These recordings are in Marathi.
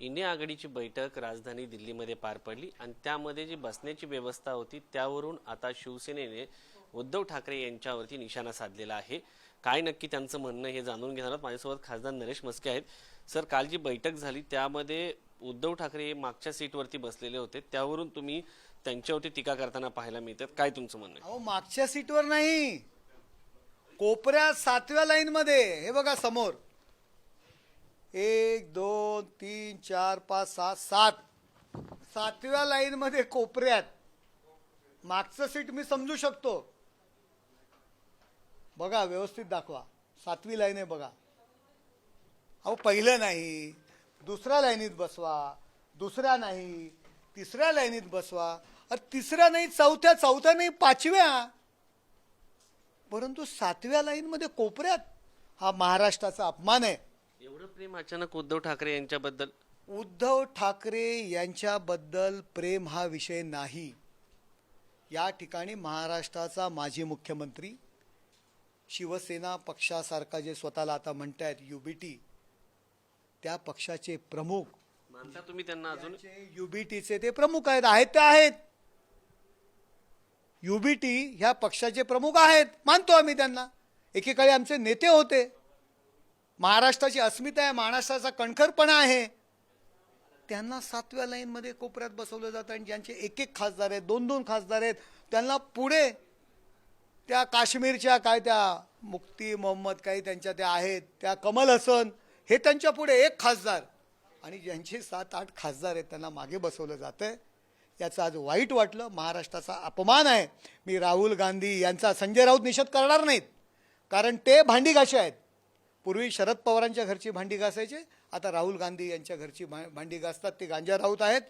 इंडिया आघाडीची बैठक राजधानी दिल्लीमध्ये पार पडली आणि त्यामध्ये जी बसण्याची व्यवस्था होती त्यावरून आता शिवसेनेने उद्धव ठाकरे यांच्यावरती निशाणा साधलेला आहे। काय नक्की त्यांचं म्हणणं हे जाणून घेणार आहोत। माझ्यासोबत खासदार नरेश म्हस्के आहेत। सर, काल जी बैठक झाली त्यामध्ये उद्धव ठाकरे मागच्या सीटवरती बसलेले होते, त्यावरून तुम्ही त्यांच्यावरती टीका करताना पाहायला मिळतात, काय तुमचं म्हणणं आहे? अहो, मागच्या सीटवर नाही, कोपऱ्यात 7व्या लाईन मध्ये। हे बघा समोर 1 2 3 4 5 6 7 7व्या लाईन मध्ये कोपऱ्यात। मागचं सीट मी समजू शकतो, बघा व्यवस्थित दाखवा, 7वी लाईन आहे बघा। अहो, पहिलं नाही, दुसऱ्या लाईनीत बसवा, दुसऱ्या नाही, तिसऱ्या लाईनीत बसवा, अरे तिसऱ्या नाही, चौथ्या नाही, 5व्या, परंतु 7व्या लाईन मध्ये कोपऱ्यात। हा महाराष्ट्राचा अपमान आहे। एवढं प्रेम अचानक उद्धव ठाकरे यांच्याबद्दल? उद्धव ठाकरे यांच्याबद्दल प्रेम हा विषय नाही। या ठिकाणी महाराष्ट्राचा माजी मुख्यमंत्री, शिवसेना पक्षासारखा जे स्वतःला आता म्हणतायत युबीटी, त्या पक्षाचे प्रमुख, मानता तुम्ही त्यांना? अजून युबीटीचे ते प्रमुख आहेत ते आहेत। युबीटी ह्या पक्षाचे प्रमुख आहेत, मानतो आम्ही त्यांना। एकेकाळी आमचे नेते होते। महाराष्ट्राची अस्मिता आहे, महाराष्ट्राचा कणखरपणा आहे। त्यांना 7व्या लाईन मध्ये कोपऱ्यात बसवलं जातं आणि ज्यांचे एक एक खासदार आहेत, 2-2 खासदार आहेत, त्यांना पुढे त्या काश्मीरच्या काय त्या मुफ्ती मोहम्मद काही त्यांच्या त्या आहेत, त्या कमल हसन, हे त्यांच्या पुढे एक खासदार, आणि ज्यांचे 7-8 खासदार आहेत त्यांना मागे बसवलं जातंय। याचं आज वाईट वाटलं। महाराष्ट्राचा अपमान आहे। मी राहुल गांधी यांचा, संजय राऊत निषेध करणार नाहीत, कारण ते भांडी घासे आहेत। पूर्वी शरद पवारांच्या घरची भांडी घासायचे, आता राहुल गांधी यांच्या घरची भांडी घासतात, ते गांजा राऊत आहेत,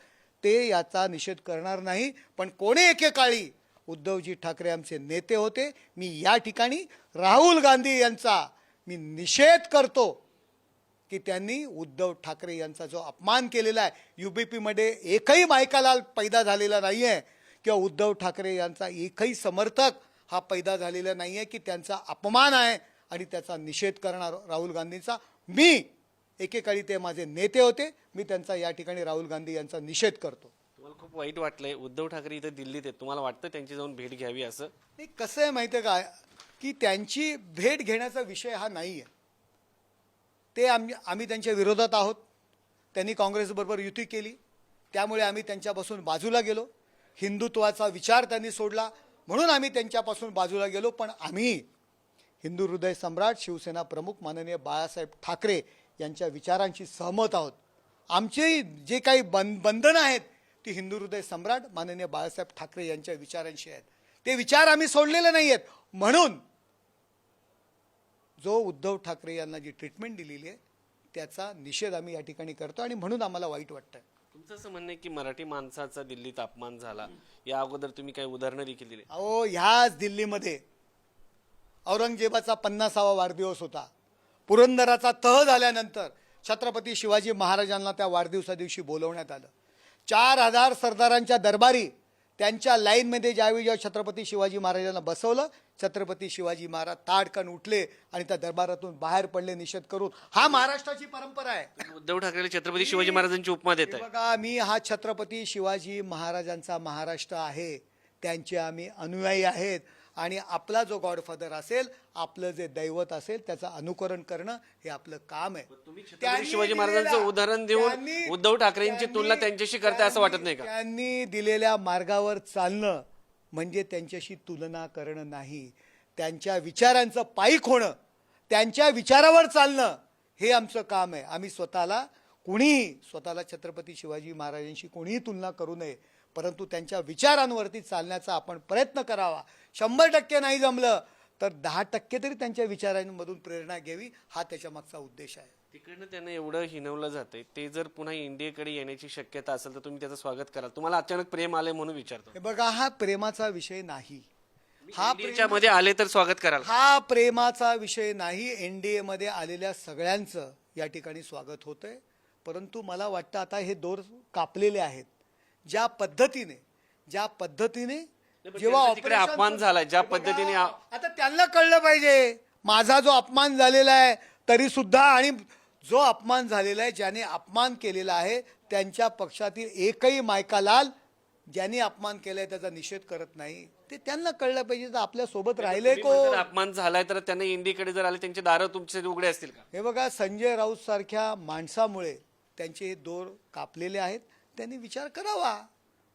ते याचा निषेध करणार नाही। पण कोणी एकेकाळी उद्धवजी ठाकरे आमचे नेते होते। मी या ठिकाणी राहुल गांधी यांचा मी निषेध करतो की त्यांनी उद्धव ठाकरे यांचा जो अपमान केलेला आहे। युबीपी मध्ये एकही मायकालाल पैदा झालेला नाही आहे किंवा उद्धव ठाकरे यांचा एकही समर्थक हा पैदा झालेला नाही आहे की त्यांचा अपमान आहे आणि त्याचा निषेध करणार राहुल गांधींचा। मी एकेकाळी ते माझे नेते होते, मी त्यांचा या ठिकाणी राहुल गांधी यांचा निषेध करतो। तुम्हाला खूप वाईट वाटलंय उद्धव ठाकरे इथे दिल्लीत आहेत, तुम्हाला वाटतं त्यांची जाऊन भेट घ्यावी असं? नाही, कसं आहे माहिती आहे का, की त्यांची भेट घेण्याचा विषय हा नाही आहे। ते आम्ही त्यांच्या विरोधात आहोत। त्यांनी काँग्रेसबरोबर युती केली, त्यामुळे आम्ही त्यांच्यापासून बाजूला गेलो। हिंदुत्वाचा विचार त्यांनी सोडला, म्हणून आम्ही त्यांच्यापासून बाजूला गेलो। पण आम्ही हिंदू हृदय सम्राट शिवसेना प्रमुख माननीय बाळासाहेब ठाकरे यांच्या विचारांशी सहमत आहोत। आमचे जे काही बंधनं आहेत ती हिंदू हृदय सम्राट माननीय बाळासाहेब ठाकरे यांच्या विचारांशी आहेत। ते विचार आम्ही सोडलेले नाही आहेत। म्हणून जो उद्धव ठाकरे यांना जी ट्रीटमेंट दिलेली आहे त्याचा निषेध आम्ही या ठिकाणी करतो आणि म्हणून आम्हाला वाईट वाटतं। तुमचं असं म्हणणं आहे की मराठी माणसाचा दिल्लीत अपमान झाला, या अगोदर तुम्ही काही उदाहरणं देखील दिली? अहो, ह्याच दिल्लीमध्ये औरंगजेबाचा 50वा वाढदिवस होता। पुरंदराचा तह झाल्यानंतर छत्रपती शिवाजी महाराजांना त्या वाढदिवसा दिवशी बोलवण्यात आलं। 4000 सरदारांच्या दरबारी त्यांच्या लाईनमध्ये ज्यावेळी छत्रपती शिवाजी महाराजांना बसवलं, छत्रपती शिवाजी महाराज ताडकन उठले आणि त्या दरबारातून बाहेर पडले निषेध करून। हा महाराष्ट्राची परंपरा आहे। उद्धव ठाकरे छत्रपती शिवाजी महाराजांची उपमा देत आहे। बघा, मी हा छत्रपती शिवाजी महाराजांचा महाराष्ट्र आहे, त्यांचे आम्ही अनुयायी आहेत आणि आपला जो गॉडफादर असेल, आपलं जे दैवत असेल त्याचं अनुकरण करणं हे आपलं काम आहे। तुम्ही छत्रपती शिवाजी महाराजांचं उदाहरण देऊन उद्धव ठाकरेंची तुलना त्यांच्याशी करताय असं वाटत नाही का? त्यांनी दिलेल्या मार्गावर चालणं म्हणजे त्यांच्याशी तुलना करणं नाही, त्यांच्या विचारांचं पायीक होणं, त्यांच्या विचारावर चालणं हे आमचं काम आहे। आम्ही स्वतःला छत्रपती शिवाजी महाराजांशी कोणीही तुलना करू नये, परंतु त्यांच्या विचारांवरती चालण्याचा आपण प्रयत्न करावा। 100% नाही जमलं तर 10% तरी त्यांच्या विचारांमधून प्रेरणा घ्यावी, हा त्याच्या मागचा उद्देश आहे। तिकडनं त्यांना एवढं हिनवलं जातंय, ते जर पुन्हा इंडियाकडे येण्याची शक्यता असेल तर तुम्ही त्याचं स्वागत कराल? तुम्हाला अचानक प्रेम आले म्हणून विचारतो? हे बघा, हा प्रेमाचा विषय नाही। हा मध्ये आले तर स्वागत कराल? हा प्रेमाचा विषय नाही। एनडीए मध्ये आलेल्या सगळ्यांचं या ठिकाणी स्वागत होतंय, परंतु मला वाटतं आता हे दोर कापलेले आहेत। ज्या पद्धतीने जेव्हा तिकडे अपमान झाला, ज्या पद्धतीने आता त्यांना कळलं पाहिजे माझा जो अपमान झालेला आहे तरी सुद्धा, आणि जो अपमान झालेला आहे, ज्याने अपमान केलेला आहे, त्यांच्या पक्षातील एकही मायकालाल ज्यांनी अपमान केलाय त्याचा निषेध करत नाही. ते त्यांना कळलं पाहिजे. तर आपल्या सोबत राहिलंय तुम्ही म्हणता कोण? अपमान झालाय तर त्यांना इंडीकडे जर आले त्यांचे दारं तुमचे उघडे असतील का? हे बघा, संजय राऊत सारख्या माणसामुळे त्यांचे हे दोर कापलेले आहेत. त्यांनी विचार करावा.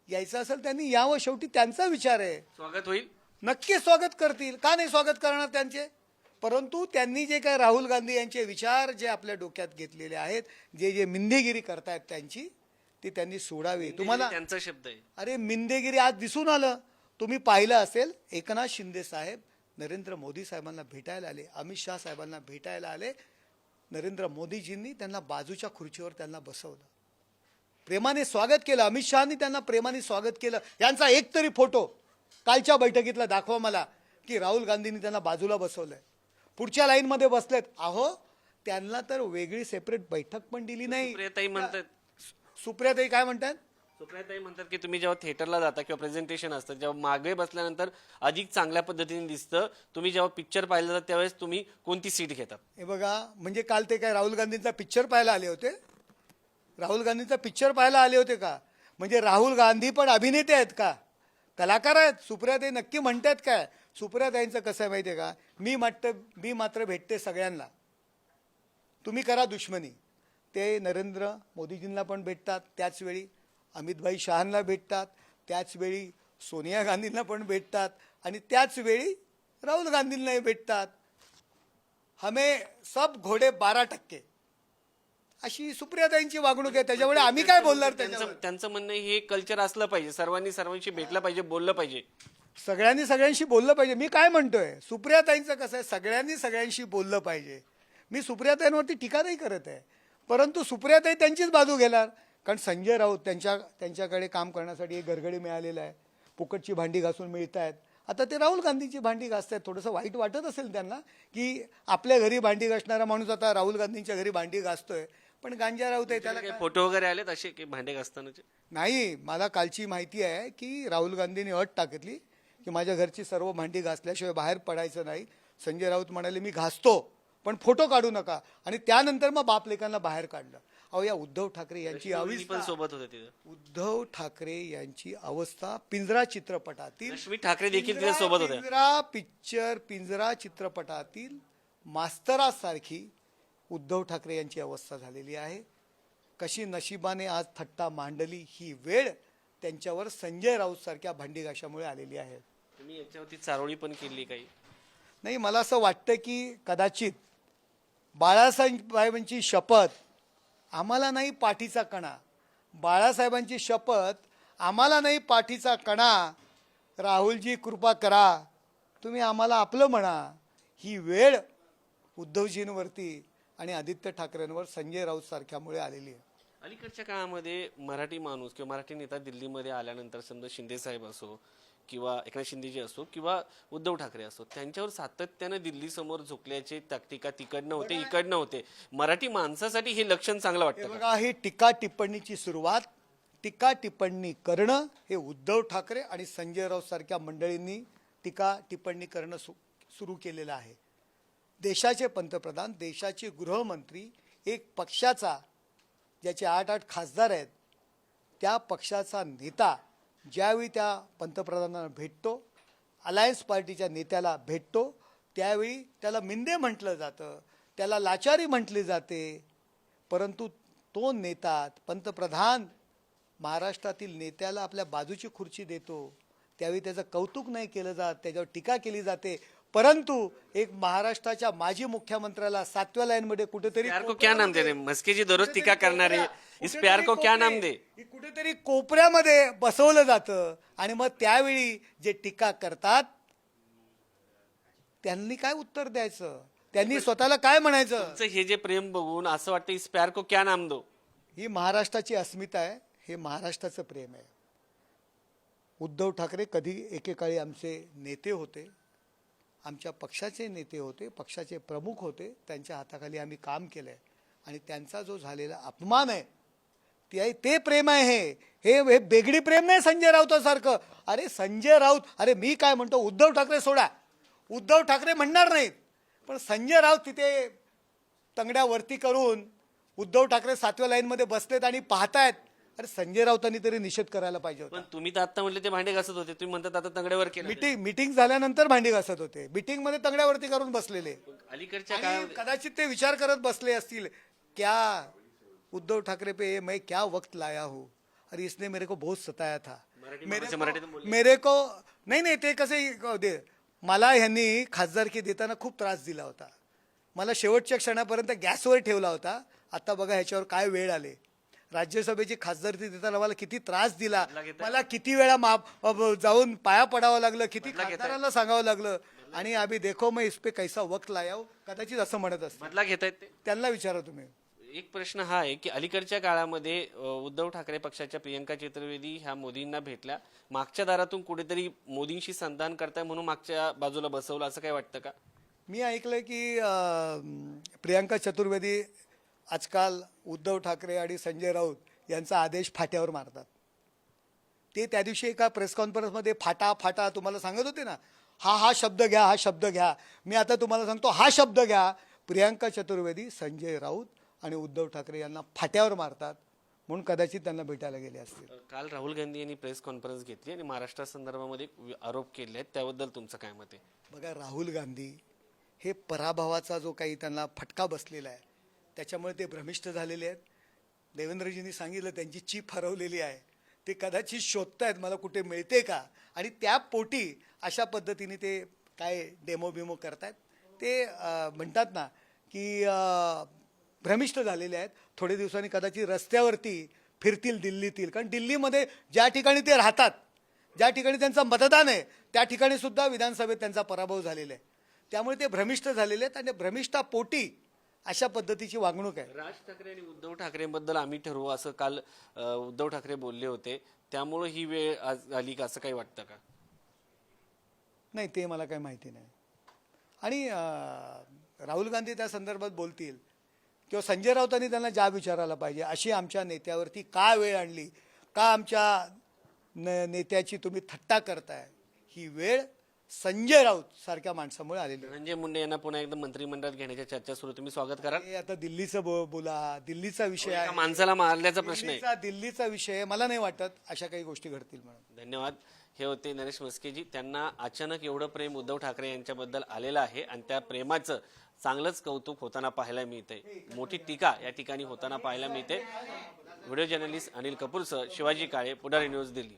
यायचं असेल त्यांनी यावं. शेवटी त्यांचा विचार आहे. स्वागत होईल. नक्की स्वागत करतील. का नाही स्वागत करणार त्यांचे? परंतु त्यांनी जे काय राहुल गांधी यांचे विचार जे आपल्या डोक्यात घेतलेले आहेत, जे मिंदेगिरी करतायत त्यांची, ती त्यांनी सोडावी. तुम्हाला त्यांचा शब्द आहे. अरे मिंदेगिरी आज दिसून आलं. तुम्ही पाहिलं असेल, एकनाथ शिंदे साहेब नरेंद्र मोदी साहेबांना भेटायला आले, अमित शहा साहेबांना भेटायला आले. नरेंद्र मोदीजींनी त्यांना बाजूच्या खुर्चीवर त्यांना बसवलं, प्रेमाने स्वागत केलं. अमित शहानी त्यांना प्रेमाने स्वागत केलं. यांचा एक तरी फोटो कालच्या बैठकीतला दाखवा मला, की राहुल गांधींनी त्यांना बाजूला बसवलंय, पुढच्या लाईनमध्ये बसलेत. अहो, त्यांना तर वेगळी सेपरेट बैठक पण दिली नाही. सुप्रियाताई म्हणतात सुप्रियाताई काय म्हणतात? सुप्रियाताई म्हणतात की तुम्ही जेव्हा थिएटरला जाता किंवा प्रेझेंटेशन असतं, जेव्हा मागे बसल्यानंतर अधिक चांगल्या पद्धतीने दिसतं. तुम्ही जेव्हा पिक्चर पाहिलं जातं त्यावेळेस तुम्ही कोणती सीट घेतात? हे बघा, म्हणजे काल ते काय राहुल गांधींचा पिक्चर पाहायला आले होते? राहुल गांधींचा पिक्चर पाहायला आले होते का? म्हणजे राहुल गांधी पण अभिनेते आहेत का? कलाकार आहेत? सुप्रियाताई नक्की म्हणतात काय? सुप्रियाताईंचं कसं आहे माहिती आहे का? मी मात्र भेटते सगळ्यांना. तुम्ही करा दुश्मनी. ते नरेंद्र मोदीजींना पण भेटतात, त्याचवेळी अमितभाई शहांना भेटतात, त्याचवेळी सोनिया गांधींना पण भेटतात, आणि त्याचवेळी राहुल गांधींनाही भेटतात. हमें सब घोडे 12%, अशी सुप्रियाताईंची वागणूक आहे. त्याच्यामुळे आम्ही काय बोलणार त्याच्यावर? त्यांचं म्हणणं हे कल्चर असलं पाहिजे, सर्वांनी सर्वांशी भेटलं पाहिजे, बोललं पाहिजे. सगळ्यांनी सगळ्यांशी बोललं पाहिजे. मी काय म्हणतोय, सुप्रियाताईंचं कसं आहे, सगळ्यांनी सगळ्यांशी बोललं पाहिजे. मी सुप्रियाताईंवरती टीका नाही करत आहे, परंतु सुप्रियाताई त्यांचीच बाजू घेणार. कारण संजय राऊत त्यांच्याकडे काम करण्यासाठी एक घरगडी मिळालेलं आहे, फुकटची भांडी घासून मिळत आहेत. आता ते राहुल गांधींची भांडी घासतायत. थोडंसं वाईट वाटत असेल त्यांना, की आपल्या घरी भांडी घासणारा माणूस आता राहुल गांधींच्या घरी भांडी घासतोय. पण गांजा राऊत आहे, त्याला काय? फोटो वगैरे आलेत असे की भांडे घासतानाचे? नाही, मला कालची माहिती आहे की राहुल गांधींनी अट टाकली की माझ्या घरची सर्व भांडी घासल्याशिवाय बाहेर पडायचं नाही. संजय राऊत म्हणाले मी घासतो पण फोटो काढू नका, आणि त्यानंतर मग बाप लेकांना बाहेर काढलं. अहो, या उद्धव ठाकरे यांची रश्मी पण अवस्था, सोबत होते तिथे. उद्धव ठाकरे यांची अवस्था पिंजरा चित्रपटातील, रश्मी ठाकरे देखील तिथे सोबत होत्या. पिंजरा चित्रपटातील मास्तरासारखी उद्धव ठाकरे यांची अवस्था झालेली आहे. कशी नशिबाने आज थट्टा मांडली ही वेळ त्यांच्यावर संजय राऊत सारख्या भांडीघाशामुळे आलेली आहे. तुम्ही याच्यावरती चारोळी पण केली काही? नाही, मला असं वाटतं की कदाचित बाळासाहेबांची शपथ आम्हाला नाही पाठीचा कणा, बाळासाहेबांची शपथ आम्हाला नाही पाठीचा कणा, राहुलजी कृपा करा, तुम्ही आम्हाला आपलं म्हणा, ही वेळ उद्धवजींवरती आणि आदित्य ठाकरेंवर संजय राऊत सारख्यामुळे आलेली आहे. अलीकडच्या काळामध्ये मराठी माणूस किंवा मराठी नेता दिल्लीमध्ये आल्यानंतर समजा शिंदे साहेब असो किंवा एकनाथ शिंदेजी असो किंवा उद्धव ठाकरे असो, त्यांच्यावर सातत्यानं दिल्ली समोर झोकल्याचे टीका तिकडनं होते, इकडनं होते. मराठी माणसासाठी हे लक्षण चांगलं वाटतं का? बघा, ही टीका टिप्पणीची सुरुवात, टीका टिप्पणी करणं हे उद्धव ठाकरे आणि संजय राऊत सारख्या मंडळींनी टीका टिप्पणी करणं सुरू केलेलं आहे. देशाचे पंतप्रधान, देशाचे गृहमंत्री, एक पक्षाचा ज्याचे 8 खासदार आहेत, त्या पक्षाचा नेता ज्यावेळी त्या पंतप्रधानांना भेटतो, अलायन्स पार्टीच्या नेत्याला भेटतो, त्यावेळी त्याला मिंदे म्हटलं जातं, त्याला लाचारी म्हटली जाते. परंतु तो नेता, पंतप्रधान, महाराष्ट्रातील नेत्याला आपल्या बाजूची खुर्ची देतो, त्यावेळी त्याचं कौतुक नाही केलं जात, त्याच्यावर टीका केली जाते. परंतु एक महाराष्ट्राच्या माजी मुख्यमंत्र्याला 7व्या लाईनमध्ये कुठेतरी प्यार को क्या नाम दे रे? मस्के जी दररोज टीका करणारे, इस प्यार को क्या नाम दे? कुठेतरी कोपऱ्यामध्ये बसवलं जातं, आणि मग त्यावेळी जे टीका करतात त्यांनी काय उत्तर द्यायचं? त्यांनी स्वतःला काय म्हणायचं? तुमचं हे जे प्रेम बघून असं वाटतं इस प्यार को क्या नाम दो? ही महाराष्ट्राची अस्मिता आहे, हे महाराष्ट्राचं प्रेम आहे. उद्धव ठाकरे कधी एकेकाळी आमचे नेते होते, आमच्या पक्षाचे नेते होते, पक्षाचे प्रमुख होते, त्यांच्या हाताखाली आम्ही काम केलंय, आणि त्यांचा जो झालेला अपमान आहे ते प्रेम आहे. हे बेगडी प्रेम नाही संजय राऊतासारखं. अरे संजय राऊत, अरे मी काय म्हणतो, उद्धव ठाकरे सोडा, उद्धव ठाकरे म्हणणार नाहीत, पण संजय राऊत तिथे तंगड्या वरती करून उद्धव ठाकरे 7व्या लाईनमध्ये बसलेत आणि पाहतायत. अरे संजय राऊतांनी तरी निषेध करायला पाहिजे होता. पण तुम्ही तर आता म्हणले ते भांडे घासत होते, तुम्ही म्हणतात आता तंगड्यावर केलं. मीटिंग झाल्यानंतर भांडी घासत होते. मीटिंग मध्ये तंगड्यावरती करून बसलेले. अलीकडच्या आणि काळामध्ये कदाचित ते विचार करत बसले असतील, क्या उद्धव ठाकरे पे मैं क्या वक्त लाया हूँ, अरे इसने मेरे को बहुत सताया था. मेरे को नाही ते कसे मला ह्यांनी खासदारकी देताना खूप त्रास दिला होता. मला शेवटच्या क्षणापर्यंत गॅसवर ठेवला होता. आता बघा ह्याच्यावर काय वेळ आले. राज्यसभेची खासदारकी देताना मला किती त्रास दिला, मला किती वेळा जाऊन पाया पडावं लागलं, किती खासदारांना सांगावं लागलं. आणि अभि देखो मैं इस पे कैसा वक्त लाया हूं, कदाचित असं म्हणत असते. बदला घेतायत ते. त्यांना विचारा तुम्ही. एक प्रश्न हा आहे की अलीकडच्या काळामध्ये उद्धव ठाकरे पक्षाच्या प्रियंका चतुर्वेदी ह्या मोदींना भेटल्या, मागच्या दारातून कुठेतरी मोदींशी संधान करताय म्हणून मागच्या बाजूला बसवलं, असं काय वाटतं का? मी ऐकलंय की प्रियंका चतुर्वेदी आजकाल उद्धव ठाकरे आणि संजय राऊत यांचा आदेश फाट्यावर मारतात. ते त्या दिवशी एका प्रेस कॉन्फरन्समध्ये फाटा फाटा तुम्हाला सांगत होते ना, हा शब्द घ्या, हा शब्द घ्या. मी आता तुम्हाला सांगतो, हा शब्द घ्या. प्रियंका चतुर्वेदी संजय राऊत आणि उद्धव ठाकरे यांना फाट्यावर मारतात, म्हणून कदाचित त्यांना भेटायला गेले असतील. काल राहुल गांधी यांनी प्रेस कॉन्फरन्स घेतली आणि महाराष्ट्रासंदर्भामध्ये आरोप केले आहेत, त्याबद्दल तुमचं काय मत आहे? बघा, राहुल गांधी हे पराभवाचा जो काही त्यांना फटका बसलेला आहे त्याच्यामुळे ते भ्रमिष्ट झालेले आहेत. देवेंद्रजींनी सांगितलं त्यांची चीप हरवलेली आहे, ते कदाचित शोधतायत मला कुठे मिळते का, आणि त्या पोटी अशा पद्धतीने ते काय डेमो बिमो करतायत. ते म्हणतात ना की भ्रमिष्ट झालेले आहेत. थोडे दिवसांनी कदाचित रस्त्यावरती फिरतील दिल्लीतील, कारण दिल्लीमध्ये ज्या ठिकाणी ते राहतात, ज्या ठिकाणी त्यांचं मतदान आहे, त्या ठिकाणी सुद्धा विधानसभेत त्यांचा पराभव झालेला आहे. त्यामुळे ते भ्रमिष्ट झालेले आहेत आणि भ्रमिष्ठापोटी अशा पद्धतीची वागणूक आहे. राज ठाकरे आणि उद्धव ठाकरेंबद्दल आम्ही ठरवू असं काल उद्धव ठाकरे बोलले होते, त्यामुळे ही वेळ आज आली का, असं काही वाटतं का? नाही, ते मला काही माहिती नाही. आणि राहुल गांधी त्या संदर्भात बोलतील किंवा संजय राऊतांनी त्यांना जाब विचारायला पाहिजे, अशी आमच्या नेत्यावरती का वेळ आणली, का आमच्या नेत्याची तुम्ही थट्टा करताय. ही वेळ संजय राऊत सारख्या माणसामुळे आलेली आहे. धनंजय मुंडे यांना पुन्हा एकदा मंत्रिमंडळात घेण्याच्या चर्चा सुरू, तुम्ही स्वागत कराल? हे आता दिल्लीचं बोला, दिल्लीचा विषय आहे, माणसाला मारल्याचा प्रश्न आहे. दिल्लीचा विषय आहे. मला नाही वाटत अशा काही गोष्टी घडतील म्हणून. धन्यवाद. हे होते नरेश म्हस्केजी. त्यांना अचानक एवढं प्रेम उद्धव ठाकरे यांच्याबद्दल आलेलं आहे आणि त्या प्रेमाचं चांगलंच कौतुक होताना पाहायला मिळतंय, मोठी टीका या ठिकाणी होताना पाहायला मिळते. व्हिडिओ जर्नलिस्ट अनिल कपूरसह शिवाजी काळे, पुढारी न्यूज, दिल्ली.